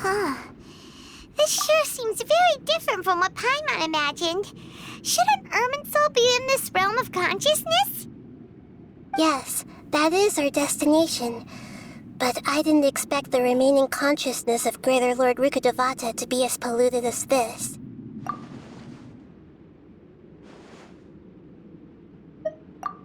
Huh. This sure seems very different from what Paimon imagined. Shouldn't Irminsul be in this realm of consciousness? Yes, that is our destination. But I didn't expect the remaining consciousness of Greater Lord Rukkhadevata to be as polluted as this.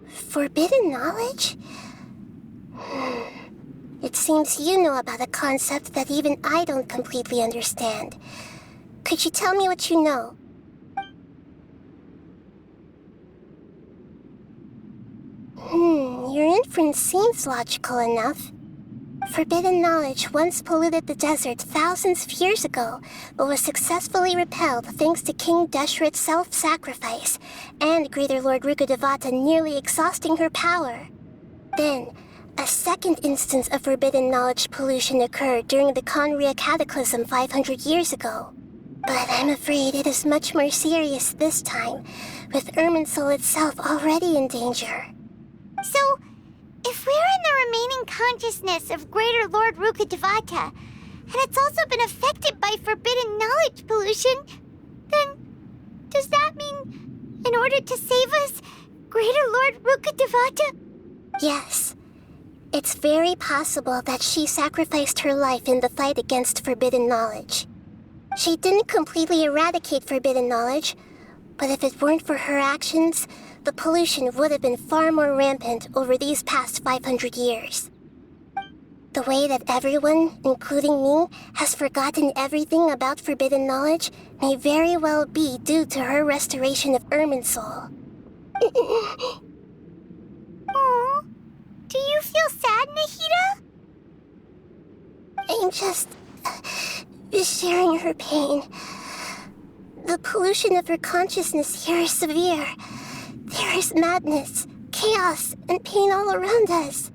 Forbidden knowledge? It seems you know about a concept that even I don't completely understand. Could you tell me what you know? Your inference seems logical enough. Forbidden knowledge once polluted the desert thousands of years ago, but was successfully repelled thanks to King Deshret's self-sacrifice, and Greater Lord Rukkhadevata nearly exhausting her power. Then, a second instance of forbidden knowledge pollution occurred during the Conria Cataclysm 500 years ago. But I'm afraid it is much more serious this time, with Irminsul itself already in danger. So, if we're in the remaining consciousness of Greater Lord Rukkhadevata, and it's also been affected by forbidden knowledge pollution, then does that mean, in order to save us, Greater Lord Rukkhadevata? Yes. It's very possible that she sacrificed her life in the fight against forbidden knowledge. She didn't completely eradicate forbidden knowledge, but if it weren't for her actions, the pollution would have been far more rampant over these past 500 years. The way that everyone, including me, has forgotten everything about forbidden knowledge may very well be due to her restoration of Irminsul. Aww. Do you feel sad, Nahida? I'm just sharing her pain. The pollution of her consciousness here is severe. There is madness, chaos, and pain all around us.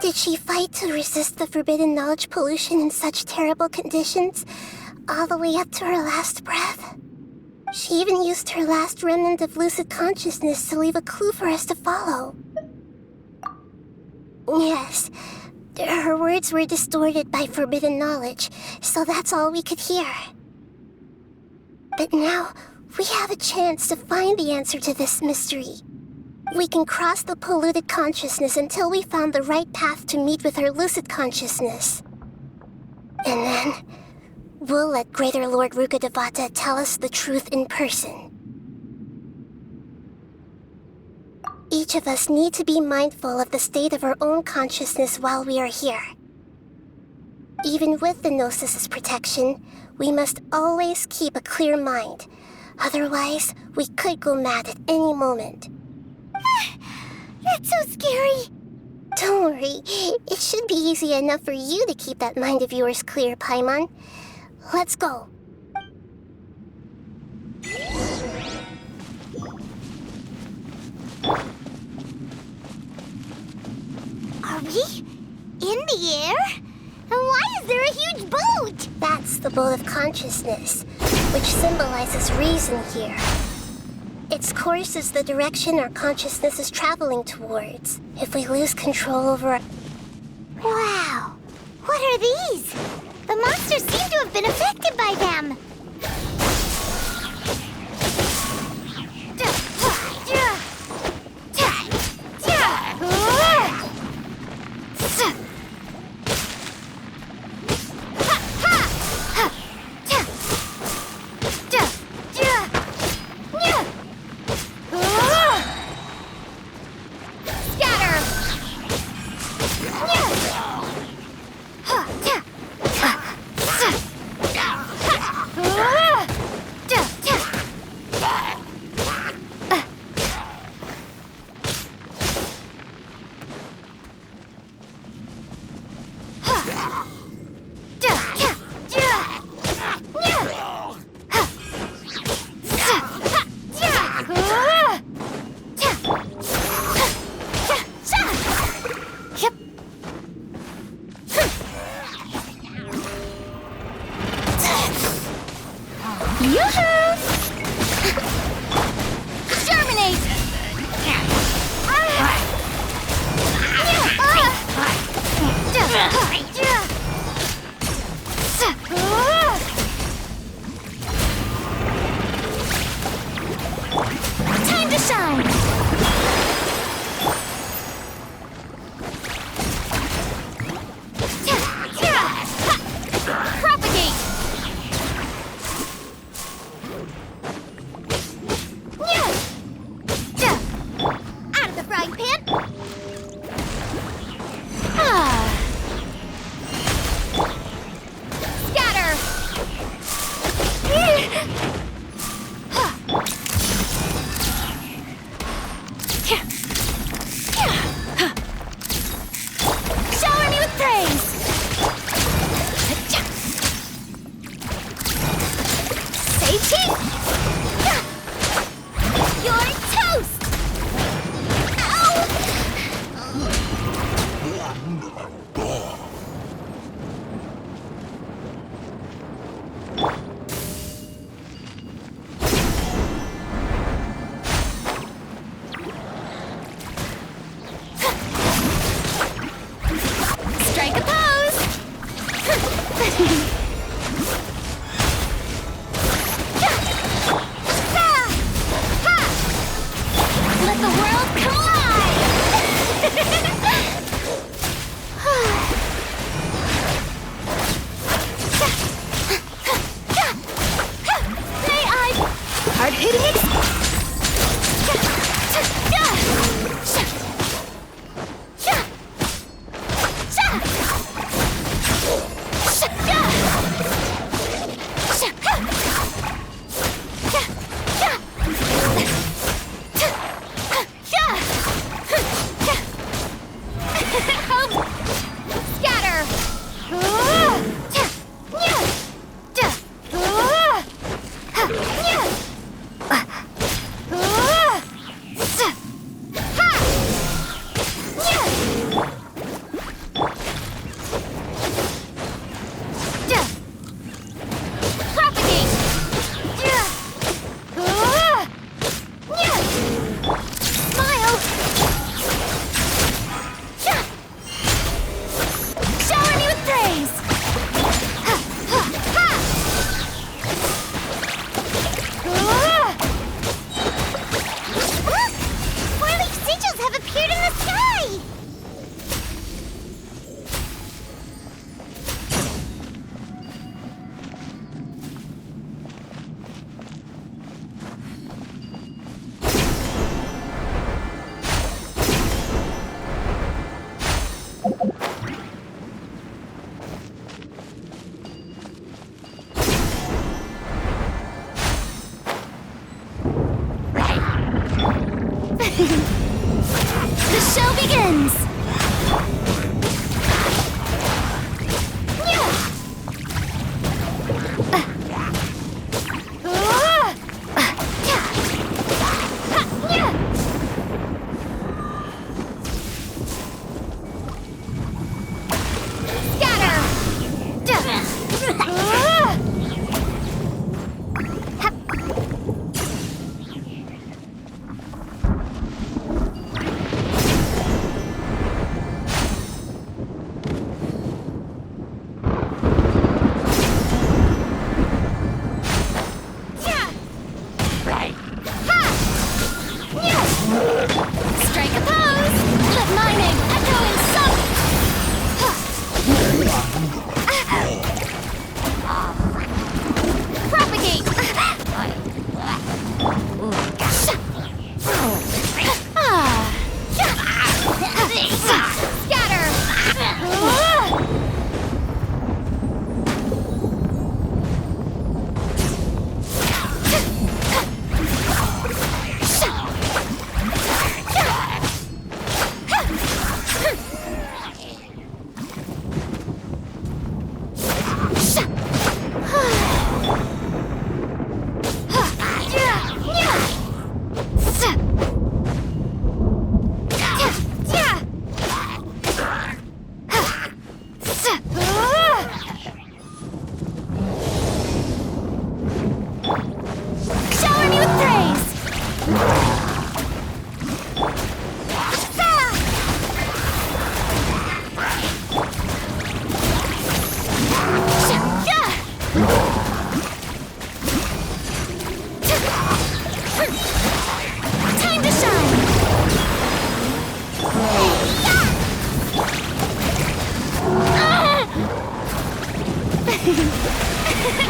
Did she fight to resist the forbidden knowledge pollution in such terrible conditions, all the way up to her last breath? She even used her last remnant of lucid consciousness to leave a clue for us to follow. Yes, her words were distorted by forbidden knowledge, so that's all we could hear. But now, we have a chance to find the answer to this mystery. We can cross the polluted consciousness until we found the right path to meet with her lucid consciousness. And then, we'll let Greater Lord Rukkhadevata tell us the truth in person. Each of us need to be mindful of the state of our own consciousness while we are here. Even with the Gnosis' protection, we must always keep a clear mind. Otherwise, we could go mad at any moment. That's so scary. Don't worry, it should be easy enough for you to keep that mind of yours clear, Paimon. Let's go. Are we in the air? And why is there a huge boat? That's the boat of consciousness, which symbolizes reason here. Its course is the direction our consciousness is traveling towards. If we lose control over... Wow! What are these? The monsters seem to have been affected by them.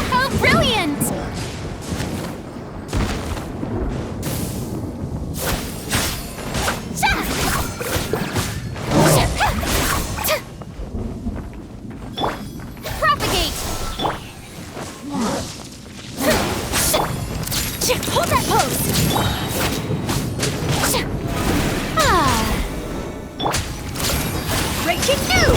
How brilliant! Propagate! Hold that pose! Right kick two!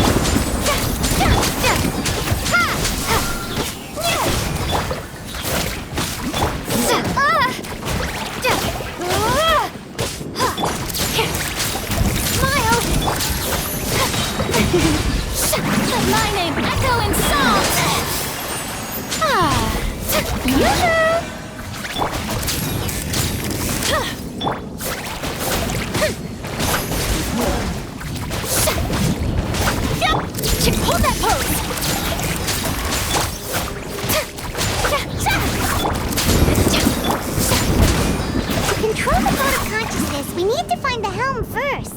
Let my name echo in song! Hold that pose! To control the boat of consciousness, we need to find the helm first.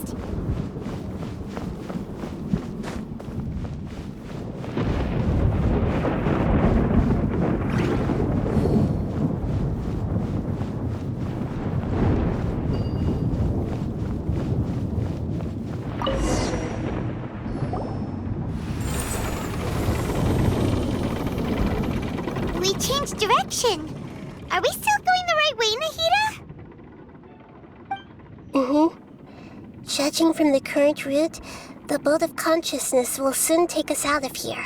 We changed direction. Are we still going the right way, Nahida? Mm-hmm. Judging from the current route, the boat of consciousness will soon take us out of here.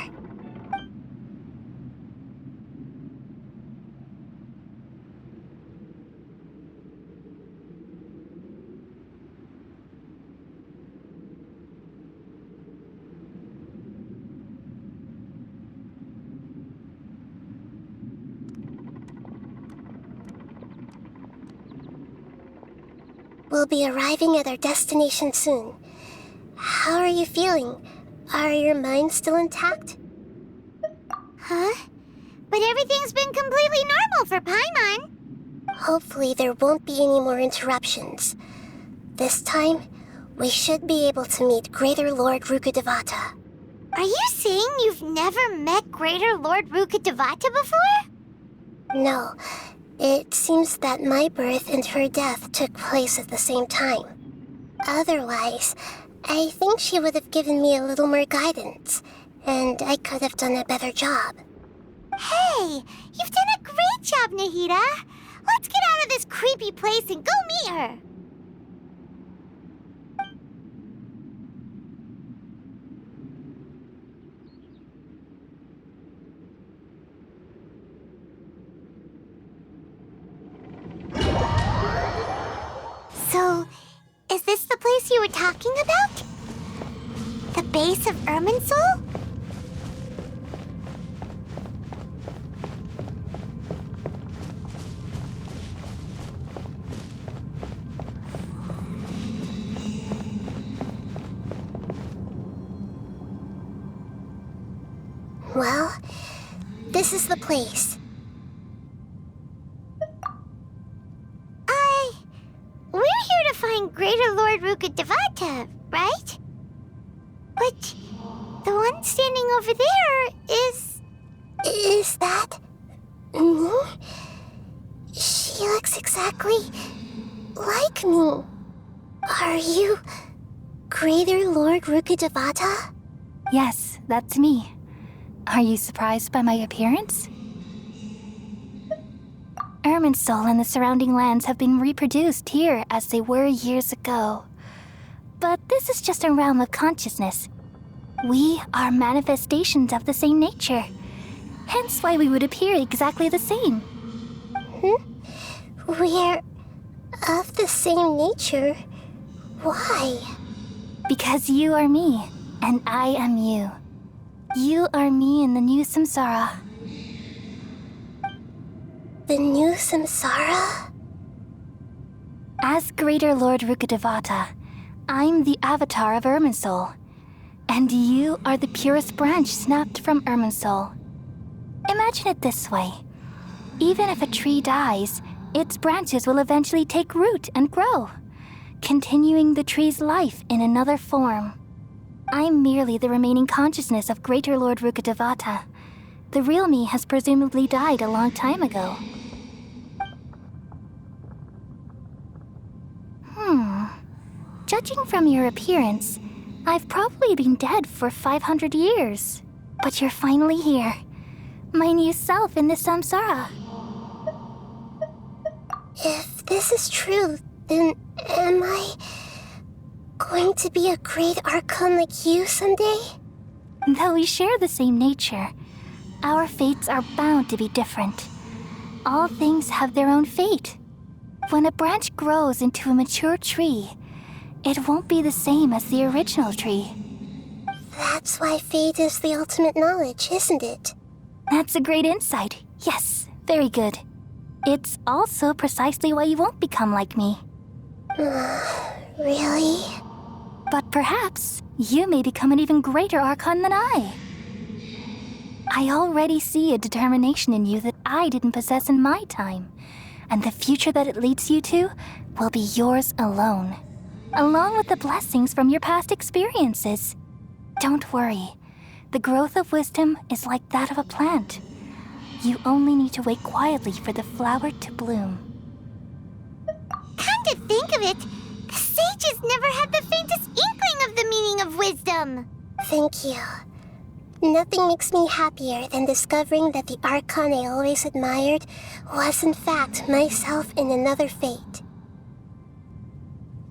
We'll be arriving at our destination soon. How are you feeling? Are your minds still intact? Huh? But everything's been completely normal for Paimon. Hopefully there won't be any more interruptions. This time, we should be able to meet Greater Lord Rukkhadevata. Are you saying you've never met Greater Lord Rukkhadevata before? No, it seems that my birth and her death took place at the same time. Otherwise, I think she would have given me a little more guidance, and I could have done a better job. Hey, you've done a great job, Nahida. Let's get out of this creepy place and go meet her. place you were talking about? The base of Irminsul? Well, this is the place. We're here to find Greater Lord Rukkhadevata, right? But the one standing over there is... Is that me? She looks exactly like me. Are you Greater Lord Rukkhadevata? Yes, that's me. Are you surprised by my appearance? Irminsul and the surrounding lands have been reproduced here as they were years ago. But this is just a realm of consciousness. We are manifestations of the same nature. Hence why we would appear exactly the same. We're of the same nature. Why? Because you are me, and I am you. You are me in the new samsara. The new samsara? As Greater Lord Rukkhadevata, I'm the avatar of Irminsul, and you are the purest branch snapped from Irminsul. Imagine it this way. Even if a tree dies, its branches will eventually take root and grow, continuing the tree's life in another form. I'm merely the remaining consciousness of Greater Lord Rukkhadevata. The real me has presumably died a long time ago. Judging from your appearance, I've probably been dead for 500 years. But you're finally here. My new self in the samsara. If this is true, then am I going to be a great Archon like you someday? Though we share the same nature, our fates are bound to be different. All things have their own fate. When a branch grows into a mature tree, it won't be the same as the original tree. That's why fate is the ultimate knowledge, isn't it? That's a great insight. Yes, very good. It's also precisely why you won't become like me. Really? But perhaps you may become an even greater Archon than I. I already see a determination in you that I didn't possess in my time, and the future that it leads you to will be yours alone, along with the blessings from your past experiences. Don't worry. The growth of wisdom is like that of a plant. You only need to wait quietly for the flower to bloom. Come to think of it, the sages never had the faintest inkling of the meaning of wisdom. Thank you. Nothing makes me happier than discovering that the Archon I always admired was in fact myself in another fate.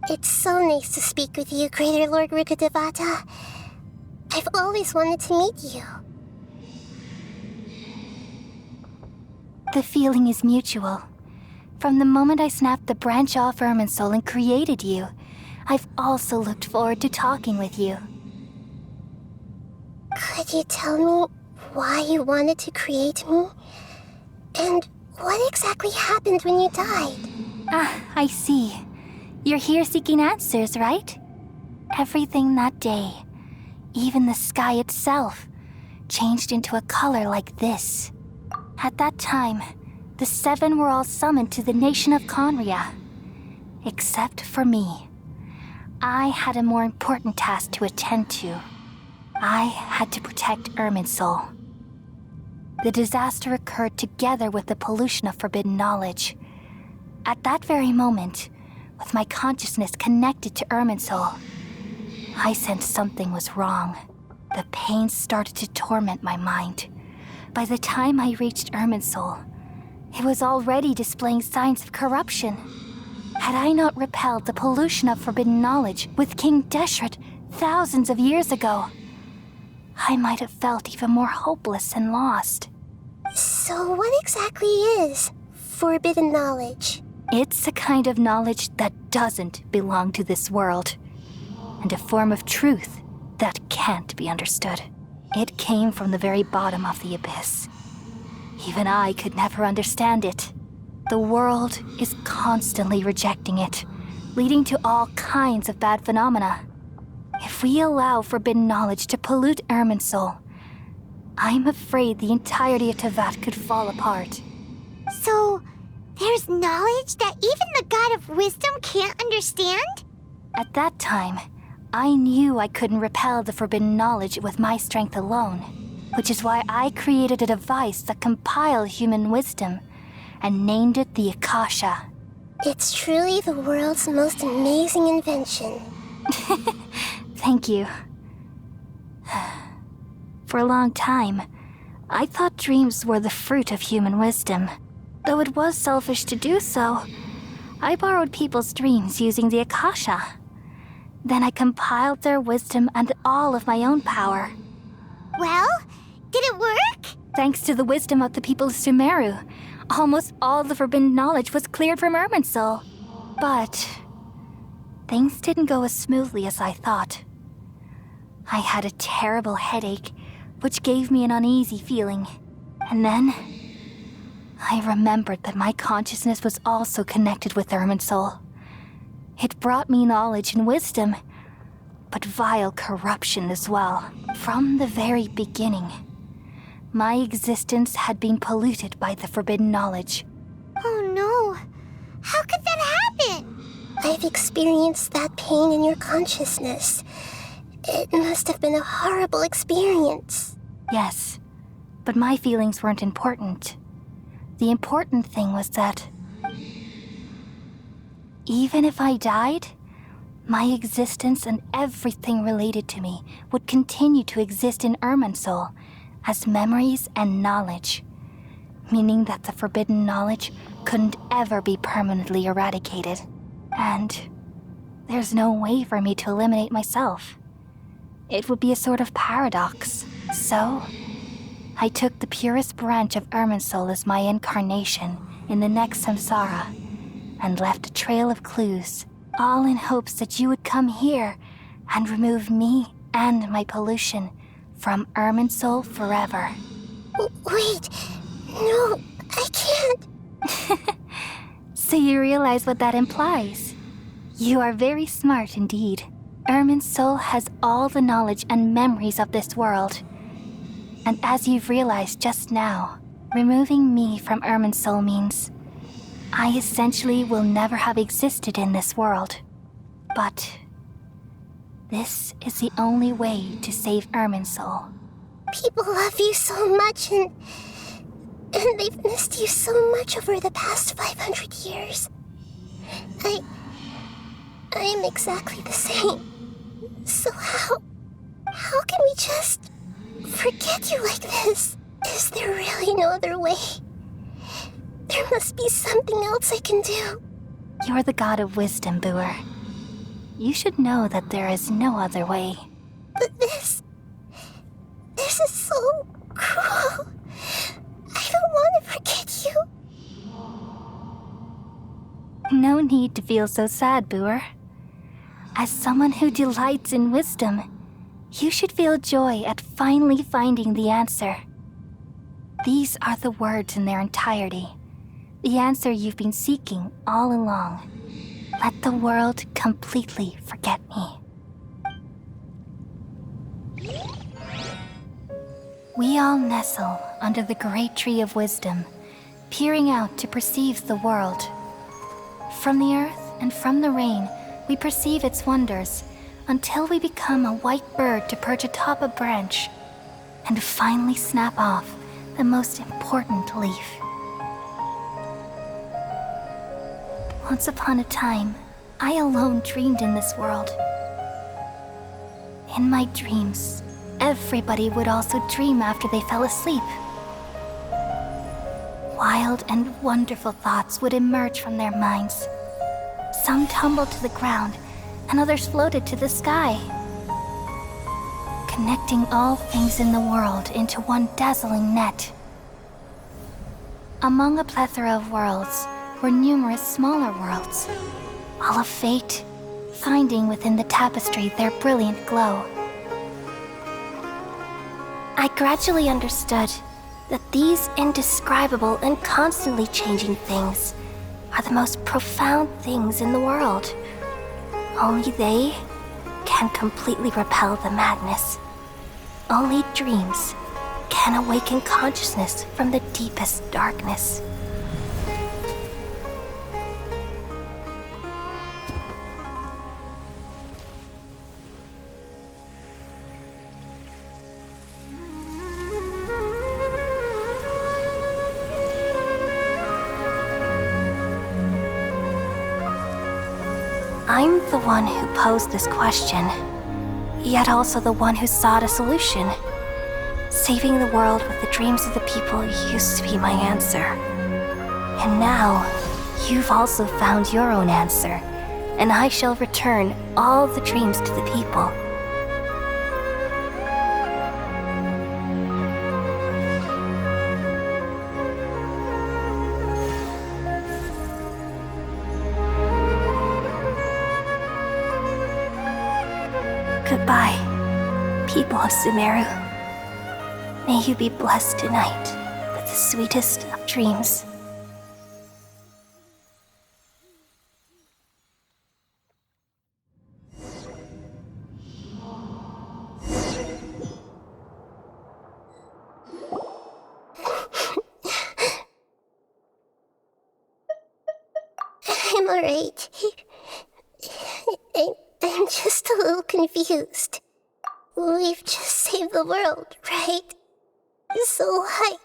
It's so nice to speak with you, Greater Lord Rukkhadevata. I've always wanted to meet you. The feeling is mutual. From the moment I snapped the branch off Irminsul and created you, I've also looked forward to talking with you. Could you tell me why you wanted to create me? And what exactly happened when you died? Ah, I see. You're here seeking answers, right? Everything that day, even the sky itself, changed into a color like this. At that time, the seven were all summoned to the nation of Conria. Except for me. I had a more important task to attend to. I had to protect Irminsul. The disaster occurred together with the pollution of forbidden knowledge. At that very moment, with my consciousness connected to Irminsul, I sensed something was wrong. The pain started to torment my mind. By the time I reached Irminsul, it was already displaying signs of corruption. Had I not repelled the pollution of forbidden knowledge with King Deshret thousands of years ago, I might have felt even more hopeless and lost. So what exactly is forbidden knowledge? It's a kind of knowledge that doesn't belong to this world. and a form of truth that can't be understood. It came from the very bottom of the abyss. Even I could never understand it. The world is constantly rejecting it, leading to all kinds of bad phenomena. If we allow forbidden knowledge to pollute Irminsul, I'm afraid the entirety of Teyvat could fall apart. So, there's knowledge that even the God of Wisdom can't understand? At that time, I knew I couldn't repel the forbidden knowledge with my strength alone, which is why I created a device that compiled human wisdom and named it the Akasha. It's truly the world's most amazing invention. Thank you. For a long time, I thought dreams were the fruit of human wisdom. Though it was selfish to do so, I borrowed people's dreams using the Akasha. Then I compiled their wisdom and all of my own power. Well, did it work? Thanks to the wisdom of the people of Sumeru, almost all the forbidden knowledge was cleared from Irminsul. But things didn't go as smoothly as I thought. I had a terrible headache, which gave me an uneasy feeling. And then I remembered that my consciousness was also connected with Irminsul. It brought me knowledge and wisdom, but vile corruption as well. From the very beginning, my existence had been polluted by the forbidden knowledge. Oh no. How could that happen? I've experienced that pain in your consciousness. It must have been a horrible experience. Yes, but my feelings weren't important. The important thing was that even if I died, my existence and everything related to me would continue to exist in Irminsul as memories and knowledge, meaning that the forbidden knowledge couldn't ever be permanently eradicated. And there's no way for me to eliminate myself. It would be a sort of paradox. So, I took the purest branch of Irminsul as my incarnation in the next samsara, and left a trail of clues, all in hopes that you would come here and remove me and my pollution from Irminsul forever. Wait, no, I can't. So you realize what that implies? You are very smart indeed. Irminsul has all the knowledge and memories of this world. And as you've realized just now, removing me from Irminsul means I essentially will never have existed in this world. But this is the only way to save Irminsul. People love you so much, and they've missed you so much over the past 500 years. I am exactly the same. So how can we just forget you like this? Is there really no other way? There must be something else I can do. You're the god of wisdom, Boer. You should know that there is no other way. But this is so cruel. I don't want to forget you. No need to feel so sad, Boer. As someone who delights in wisdom, you should feel joy at finally finding the answer. These are the words in their entirety. The answer you've been seeking all along. Let the world completely forget me. We all nestle under the great tree of wisdom, peering out to perceive the world. From the earth and from the rain, we perceive its wonders until we become a white bird to perch atop a branch and finally snap off the most important leaf. Once upon a time, I alone dreamed in this world. In my dreams, everybody would also dream after they fell asleep. Wild and wonderful thoughts would emerge from their minds. Some tumbled to the ground, and others floated to the sky, connecting all things in the world into one dazzling net. Among a plethora of worlds were numerous smaller worlds, all of fate, finding within the tapestry their brilliant glow. I gradually understood that these indescribable and constantly changing things are the most profound things in the world. Only they can completely repel the madness. Only dreams can awaken consciousness from the deepest darkness. I'm the one who posed this question, yet also the one who sought a solution. Saving the world with the dreams of the people used to be my answer. And now, you've also found your own answer, and I shall return all the dreams to the people. Goodbye, people of Sumeru. May you be blessed tonight with the sweetest of dreams. I'm alright. I'm just a little confused. We've just saved the world, right? So why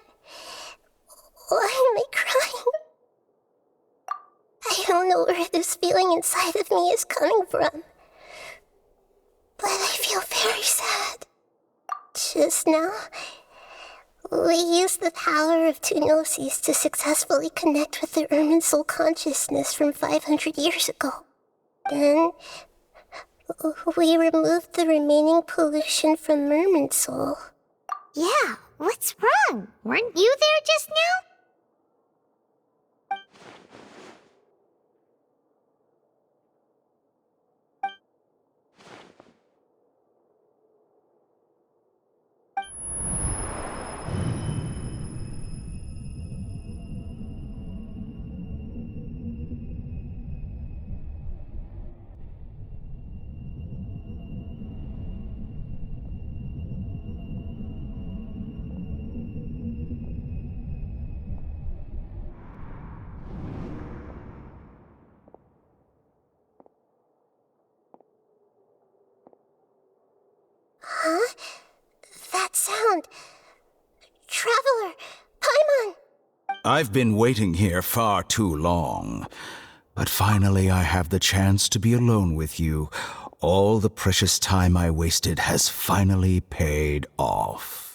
am I crying? I don't know where this feeling inside of me is coming from, but I feel very sad. Just now, we used the power of two gnosis to successfully connect with the Ermin soul consciousness from 500 years ago. Then, we removed the remaining pollution from Merman soul. Yeah, what's wrong? Weren't you there just now? Huh? That sound. Traveler! Paimon! I've been waiting here far too long. But finally I have the chance to be alone with you. All the precious time I wasted has finally paid off.